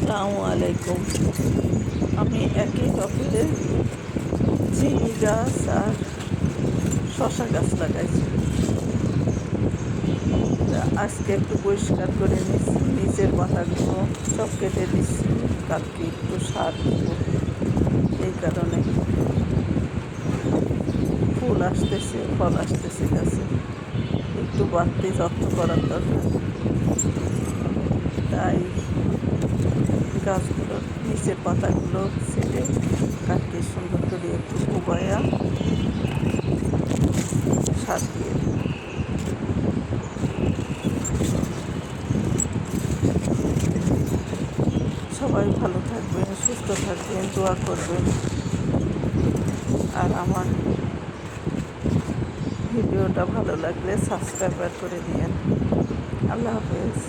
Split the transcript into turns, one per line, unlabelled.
আসসালামু আলাইকুম। আমি একই টবে চিনি গাছ আর শশা গাছ লাগাইছি। আজকে একটু পরিষ্কার করে নিচ্ছি, নিচের পাতাগুলো সব কেটে দিচ্ছি। কালকে একটু সার দিব, এই কারণে ফুল আসতেছে, ফল আসতেছে গাছে, একটু বাড়তি যত্ন করার দরকার। তাই গাছগুলোর নিচের পাতাগুলো ছেটে কাটতে সুন্দর করে একটু উবায়া সার দিয়ে দিই। সবাই ভালো থাকবেন, সুস্থ থাকবেন, দোয়া করবেন। আর আমার ভিডিওটা ভালো লাগলে সাবস্ক্রাইব করে দিয়েন। আল্লাহ হাফেজ।